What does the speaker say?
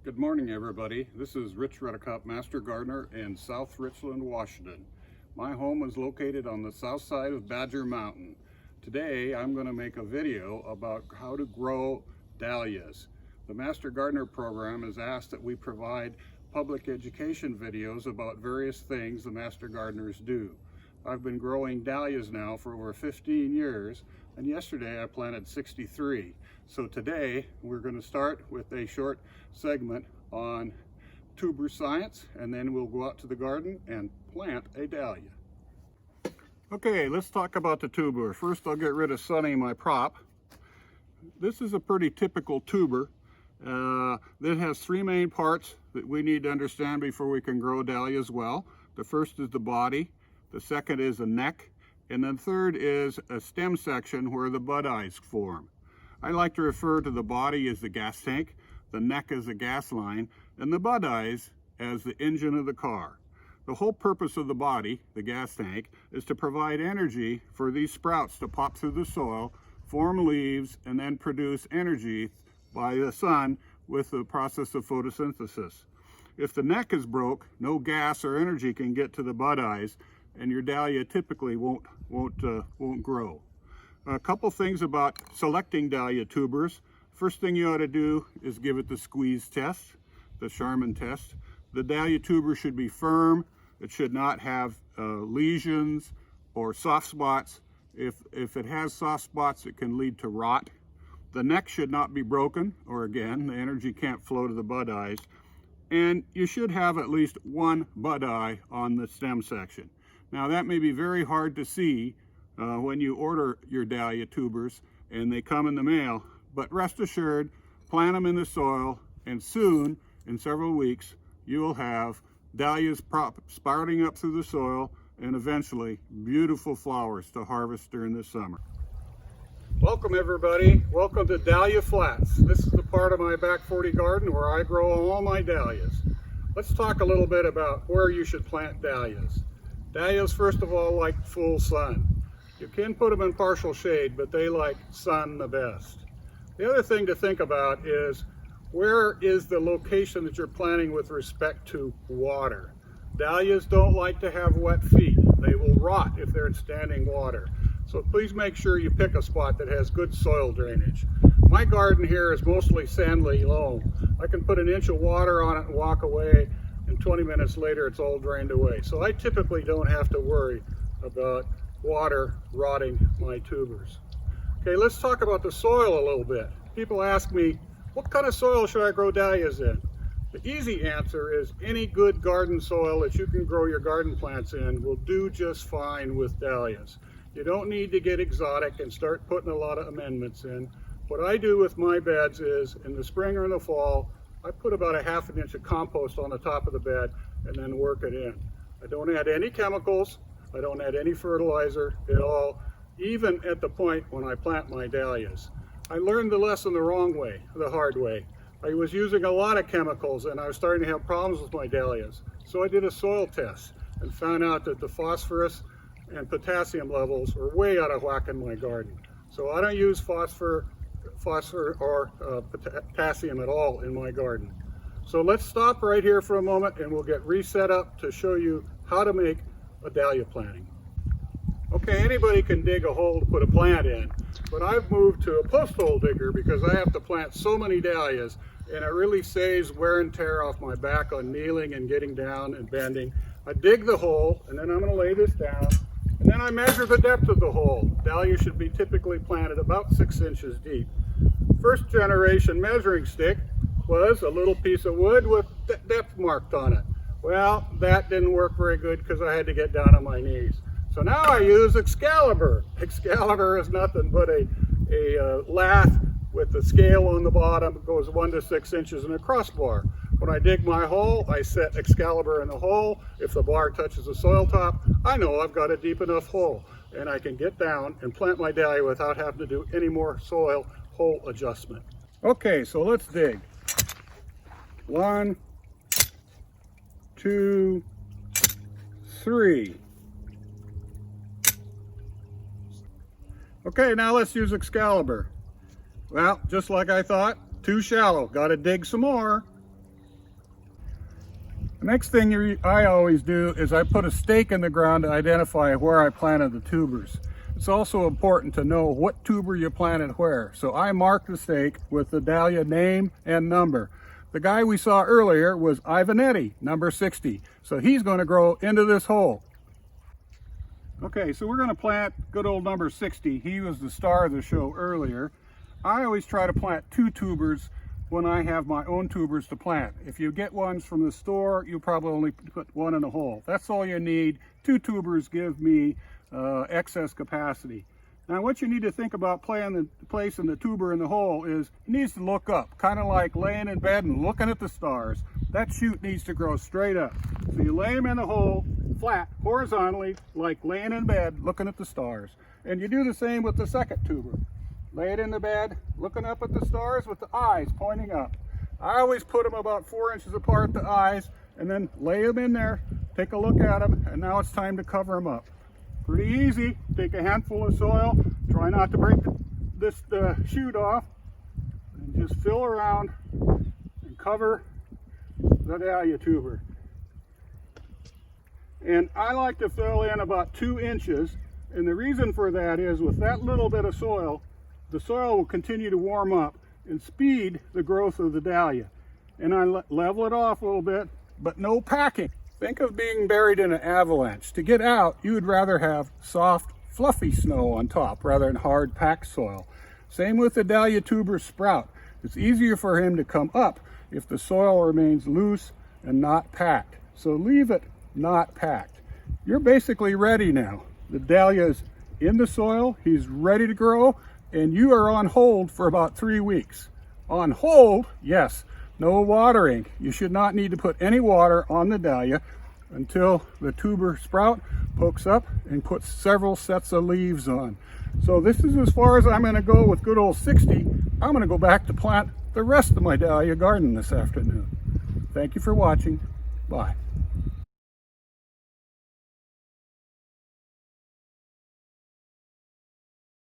Good morning, everybody. This is Rich Redekop, Master Gardener in South Richland, Washington. My home is located on the south side of Badger Mountain. Today, I'm going to make a video about how to grow dahlias. The Master Gardener program has asked that we provide public education videos about various things the Master Gardeners do. I've been growing dahlias now for over 15 years, and yesterday I planted 63. So today we're going to start with a short segment on tuber science, and then we'll go out to the garden and plant a dahlia. Okay, let's talk about the tuber. First I'll get rid of Sunny, my prop. This is a pretty typical tuber. It has three main parts that we need to understand before we can grow dahlias well. The first is the body, the second is the neck, and then third is a stem section where the bud eyes form. I like to refer to the body as the gas tank, the neck as the gas line, and the bud eyes as the engine of the car. The whole purpose of the body, the gas tank, is to provide energy for these sprouts to pop through the soil, form leaves, and then produce energy by the sun with the process of photosynthesis. If the neck is broke, no gas or energy can get to the bud eyes, and your dahlia typically won't grow. A couple things about selecting dahlia tubers. First thing you ought to do is give it the squeeze test, the Charman test. The dahlia tuber should be firm. It should not have lesions or soft spots. If it has soft spots, it can lead to rot. The neck should not be broken, or again, the energy can't flow to the bud eyes. And you should have at least one bud eye on the stem section. Now that may be very hard to see when you order your dahlia tubers and they come in the mail, but rest assured, plant them in the soil, and soon, in several weeks, you will have dahlias sprouting up through the soil and eventually beautiful flowers to harvest during the summer. Welcome everybody, welcome to Dahlia Flats. This is the part of my back 40 garden where I grow all my dahlias. Let's talk a little bit about where you should plant dahlias. Dahlias, first of all, like full sun. You can put them in partial shade, but they like sun the best. The other thing to think about is where is the location that you're planting with respect to water. Dahlias don't like to have wet feet. They will rot if they're in standing water. So please make sure you pick a spot that has good soil drainage. My garden here is mostly sandy loam. I can put an inch of water on it and walk away, and 20 minutes later it's all drained away. So I typically don't have to worry about water rotting my tubers. Okay, let's talk about the soil a little bit. People ask me, what kind of soil should I grow dahlias in? The easy answer is any good garden soil that you can grow your garden plants in will do just fine with dahlias. You don't need to get exotic and start putting a lot of amendments in. What I do with my beds is, in the spring or in the fall, I put about a half an inch of compost on the top of the bed and then work it in. I don't add any chemicals. I don't add any fertilizer at all, even at the point when I plant my dahlias. I learned the lesson the hard way. I was using a lot of chemicals and I was starting to have problems with my dahlias. So I did a soil test and found out that the phosphorus and potassium levels were way out of whack in my garden. So I don't use phosphor or potassium at all in my garden. So let's stop right here for a moment and we'll get reset up to show you how to make a dahlia planting. Okay, anybody can dig a hole to put a plant in, but I've moved to a post hole digger because I have to plant so many dahlias, and it really saves wear and tear off my back on kneeling and getting down and bending. I dig the hole, and then I'm going to lay this down, and then I measure the depth of the hole. Dahlia should be typically planted about 6 inches deep. First generation measuring stick was a little piece of wood with depth marked on it. Well, that didn't work very good because I had to get down on my knees. So now I use Excalibur. Excalibur is nothing but a lath with the scale on the bottom. It goes 1 to 6 inches and a crossbar. When I dig my hole, I set Excalibur in the hole. If the bar touches the soil top, I know I've got a deep enough hole, and I can get down and plant my dahlia without having to do any more soil hole adjustment. Okay, so let's dig. 1, 2, 3. Okay, now let's use Excalibur. Well, just like I thought, too shallow. Got to dig some more. The next thing I always do is I put a stake in the ground to identify where I planted the tubers. It's also important to know what tuber you planted where. So I mark the stake with the dahlia name and number. The guy we saw earlier was Ivanetti, number 60. So he's going to grow into this hole. Okay, so we're going to plant good old number 60. He was the star of the show earlier. I always try to plant 2 tubers when I have my own tubers to plant. If you get ones from the store, you probably only put 1 in a hole. That's all you need. 2 tubers give me excess capacity. Now what you need to think about placing the tuber in the hole is it needs to look up, kind of like laying in bed and looking at the stars. That shoot needs to grow straight up. So you lay them in the hole flat, horizontally, like laying in bed, looking at the stars. And you do the same with the second tuber. Lay it in the bed, looking up at the stars with the eyes pointing up. I always put them about 4 inches apart, the eyes, and then lay them in there, take a look at them, and now it's time to cover them up. Pretty easy. Take a handful of soil, try not to break this shoot off, and just fill around and cover the dahlia tuber. And I like to fill in about 2 inches, and the reason for that is with that little bit of soil, the soil will continue to warm up and speed the growth of the dahlia. And I level it off a little bit, but no packing. Think of being buried in an avalanche. To get out, you would rather have soft, fluffy snow on top rather than hard, packed soil. Same with the dahlia tuber sprout. It's easier for him to come up if the soil remains loose and not packed. So leave it not packed. You're basically ready now. The dahlia is in the soil, he's ready to grow, and you are on hold for about 3 weeks. On hold, yes, no watering. You should not need to put any water on the dahlia until the tuber sprout pokes up and puts several sets of leaves on. So this is as far as I'm going to go with good old 60. I'm going to go back to plant the rest of my dahlia garden this afternoon. Thank you for watching. Bye.